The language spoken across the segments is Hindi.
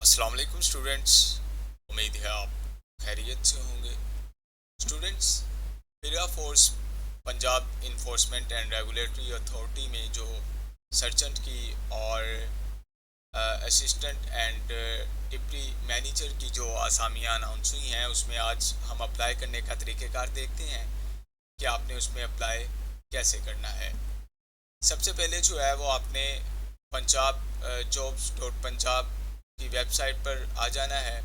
अस्सलाम वालेकुम स्टूडेंट्स। उम्मीद है आप खैरियत से होंगे। Students, area force Punjab enforcement and regulatory authority में जो सर्जेंट की और असिस्टेंट एंड डिप्टी मैनेजर की जो असामियाँ अनाउंस हुई हैं, उसमें आज हम अप्लाई करने का तरीक़ेकार देखते हैं कि आपने उसमें अप्लाई कैसे करना है। सबसे पहले जो है वो आपने पंजाब जॉब्स डॉट पंजाब की वेबसाइट पर आ जाना है।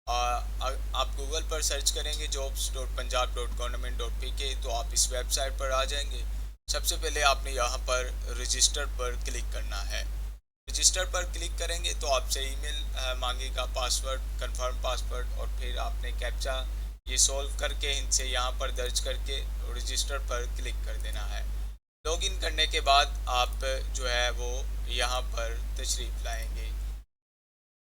आप गूगल पर सर्च करेंगे jobs dot Punjab dot government dot P के, तो आप इस वेबसाइट पर आ जाएंगे। सबसे पहले आपने यहाँ पर रजिस्टर पर क्लिक करना है। रजिस्टर पर क्लिक करेंगे तो आपसे ईमेल मांगेगा, पासवर्ड, कंफर्म पासवर्ड, और फिर आपने कैप्चा ये सॉल्व करके इनसे यहाँ पर दर्ज करके रजिस्टर पर क्लिक कर देना है। लॉगिन करने के बाद आप जो है वो यहाँ पर तशरीफ़ लाएंगे।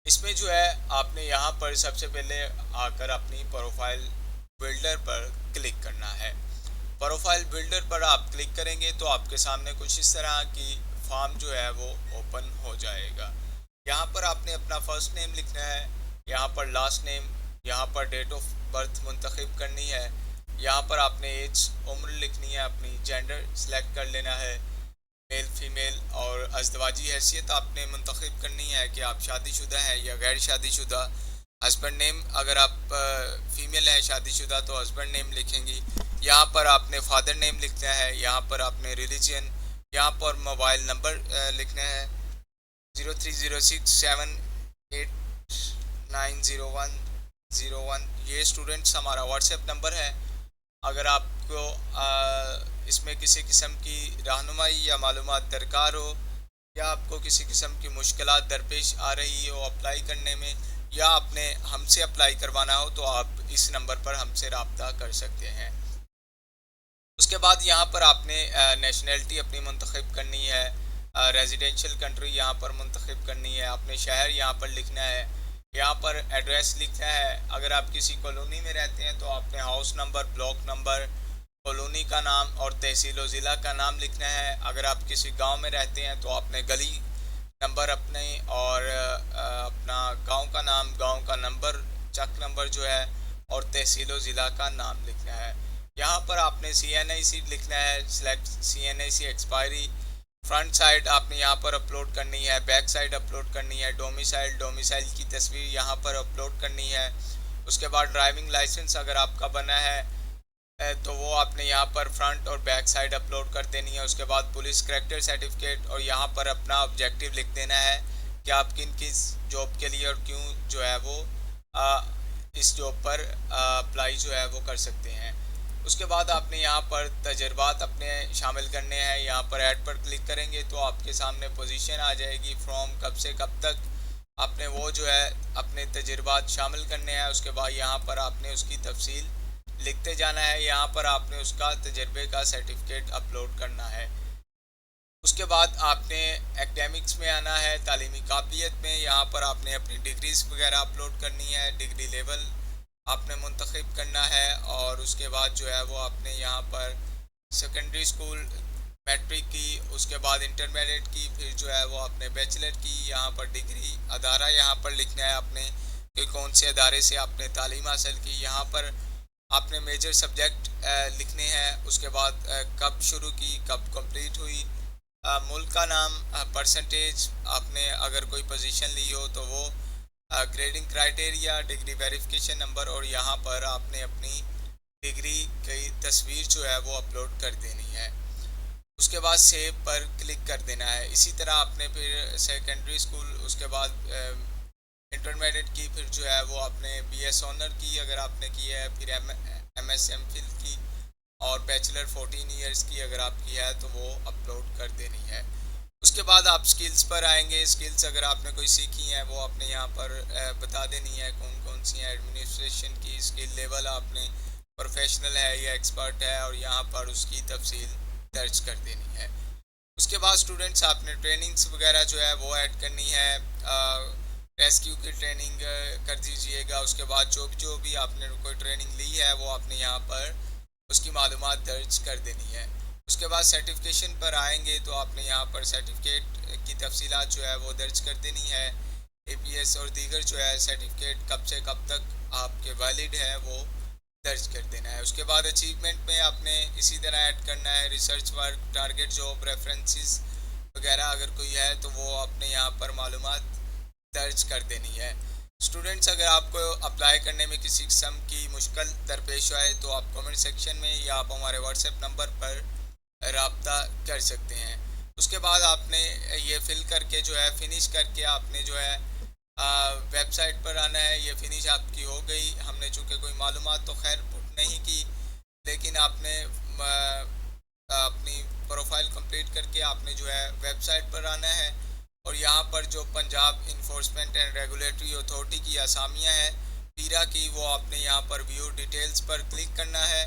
इसमें जो है आपने यहाँ पर सबसे पहले आकर अपनी प्रोफाइल बिल्डर पर क्लिक करना है। प्रोफाइल बिल्डर पर आप क्लिक करेंगे तो आपके सामने कुछ इस तरह की फॉर्म जो है वो ओपन हो जाएगा। यहाँ पर आपने अपना फर्स्ट नेम लिखना है, यहाँ पर लास्ट नेम, यहाँ पर डेट ऑफ बर्थ मुंतखब करनी है, यहाँ पर आपने एज उम्र लिखनी है, अपनी जेंडर सेलेक्ट कर लेना है, मेल फीमेल, और अज़दवाजी हैसियत आपने मुंतखब करनी है कि आप शादीशुदा हैं या गैर शादीशुदा। हस्बैंड नेम, अगर आप फीमेल हैं शादीशुदा तो हस्बैंड नेम लिखेंगी। यहाँ पर आपने फादर नेम लिखना है, यहाँ पर आपने रिलीजन, यहाँ पर मोबाइल नंबर लिखना है 030678900101। ये स्टूडेंट्स हमारा व्हाट्सएप नंबर है। अगर आपको इसमें किसी किस्म की रहनुमाई या मालूमात दरकार हो, या आपको किसी किस्म की मुश्किलात दरपेश आ रही हो अप्लाई करने में, या आपने हमसे अप्लाई करवाना हो, तो आप इस नंबर पर हमसे रब्ता कर सकते हैं। उसके बाद यहाँ पर आपने नेशनैलिटी अपनी मुंतखब करनी है, रेजिडेंशियल कंट्री यहाँ पर मुंतखब करनी है, आपने शहर यहाँ पर लिखना है, यहाँ पर एड्रेस लिखना है। अगर आप किसी कॉलोनी में रहते हैं तो आपने house number, block number, colony का नाम और तहसील व ज़िला का नाम लिखना है। अगर आप किसी गांव में रहते हैं तो आपने गली नंबर अपने और अपना गांव का नाम, गांव का नंबर, चक नंबर जो है, और तहसील व ज़िला का नाम लिखना है। यहाँ पर आपने CNIC लिखना है, select CNIC expiry. Front side आपने यहाँ पर अपलोड करनी है, बैक साइड अपलोड करनी है, डोमिसाइल की तस्वीर यहाँ पर अपलोड करनी है। उसके बाद ड्राइविंग लाइसेंस अगर आपका बना है तो वो आपने यहाँ पर फ्रंट और बैक साइड अपलोड कर देनी है। उसके बाद पुलिस करैक्टर सर्टिफिकेट, और यहाँ पर अपना ऑब्जेक्टिव लिख देना है कि आप किन किस जॉब के लिए और क्यों जो है वो इस जॉब पर अप्लाई जो है वो कर सकते हैं। उसके बाद आपने यहाँ पर तजर्बात अपने शामिल करने हैं। यहाँ पर ऐड पर क्लिक करेंगे तो आपके सामने पोजीशन आ जाएगी, फ्रॉम कब से कब तक आपने वो जो है अपने तजर्बात शामिल करने हैं। उसके बाद यहाँ पर आपने उसकी तफसील लिखते जाना है। यहाँ पर आपने उसका तजर्बे का सर्टिफिकेट अपलोड करना है। उसके बाद आपने एकेडमिक्स में आना है, तालीमी काबिलियत में। यहाँ पर आपने अपनी डिग्रीज वगैरह अपलोड करनी है, डिग्री लेवल आपने मुंतखब करना है। और उसके बाद जो है वो आपने यहाँ पर सेकेंडरी स्कूल मैट्रिक की, उसके बाद इंटरमीडिएट की, फिर जो है वो आपने बैचलर की। यहाँ पर डिग्री अदारा यहाँ पर लिखना है आपने कि कौन से अदारे से आपने तालीम हासिल की। यहाँ पर आपने मेजर सब्जेक्ट लिखने हैं। उसके बाद कब शुरू की, कब कंप्लीट हुई, मुल्क का नाम, परसेंटेज, आपने अगर कोई पोजीशन ली हो तो वो, grading criteria, degree verification number, और यहाँ पर आपने अपनी डिग्री की तस्वीर जो है वो अपलोड कर देनी है। उसके बाद सेव पर क्लिक कर देना है। इसी तरह आपने फिर सेकेंडरी स्कूल, उसके बाद इंटरमीडिएट की, फिर जो है वो आपने BS ऑनर की अगर आपने की है, फिर MS MPhil की, और बैचलर 14 ईयर्स की अगर आपकी है तो वो अपलोड कर देनी है। उसके बाद आप स्किल्स पर आएंगे। स्किल्स अगर आपने कोई सीखी हैं वो आपने यहाँ पर बता देनी है कौन कौन सी हैं। एडमिनिस्ट्रेशन की स्किल लेवल आपने प्रोफेशनल है या एक्सपर्ट है, और यहाँ पर उसकी तफसील दर्ज कर देनी है। उसके बाद स्टूडेंट्स आपने ट्रेनिंग्स वगैरह जो है वो ऐड करनी है। रेस्क्यू की ट्रेनिंग कर दीजिएगा। उसके बाद जो भी आपने कोई ट्रेनिंग ली है वो आपने यहाँ पर उसकी मालूमात दर्ज कर देनी है। उसके बाद सर्टिफिकेशन पर आएंगे तो आपने यहाँ पर सर्टिफिकेट की तफसीलात जो है वो दर्ज कर देनी है। APS और दीगर जो है सर्टिफिकेट कब से कब तक आपके वैलिड है वो दर्ज कर देना है। उसके बाद अचीवमेंट में आपने इसी तरह ऐड करना है research work, target job, references वगैरह अगर कोई है तो वो आपने यहाँ पर मालूमात दर्ज कर देनी है। स्टूडेंट्स, अगर आपको अप्लाई करने में किसी किस्म की मुश्किल दरपेश आए तो आप कमेंट सेक्शन में या आप हमारे व्हाट्सएप नंबर पर रब्ता कर सकते हैं। उसके बाद आपने ये फिल करके जो है फिनिश करके आपने जो है वेबसाइट पर आना है। ये फिनिश आपकी हो गई। हमने चूँकि कोई मालूमात तो खैर पुट नहीं की, लेकिन आपने अपनी प्रोफाइल कंप्लीट करके आपने जो है वेबसाइट पर आना है और यहाँ पर जो Punjab enforcement and regulatory authority की असामियाँ हैं पीरा की, वो आपने यहाँ पर व्यू डिटेल्स पर क्लिक करना है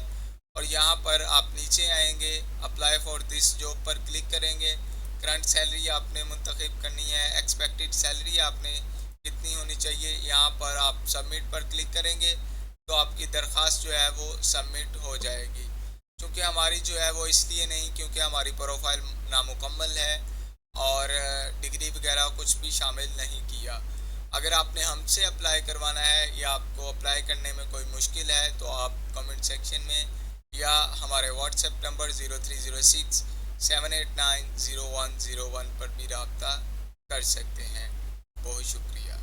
और यहाँ पर आप नीचे आएंगे, अप्लाई फॉर दिस जॉब पर क्लिक करेंगे। करंट सैलरी आपने मुंतखब करनी है, एक्सपेक्टेड सैलरी आपने कितनी होनी चाहिए, यहाँ पर आप सबमिट पर क्लिक करेंगे तो आपकी दरख्वास्त जो है वो सबमिट हो जाएगी। क्योंकि हमारी जो है वो इसलिए नहीं क्योंकि हमारी प्रोफाइल नामुकम्मल है और डिग्री वगैरह कुछ भी शामिल नहीं किया। अगर आपने हमसे अप्लाई करवाना है या आपको अप्लाई करने में कोई मुश्किल है तो आप कमेंट सेक्शन में या हमारे व्हाट्सएप नंबर 0306 789 0101 पर भी रब्ता कर सकते हैं। बहुत शुक्रिया।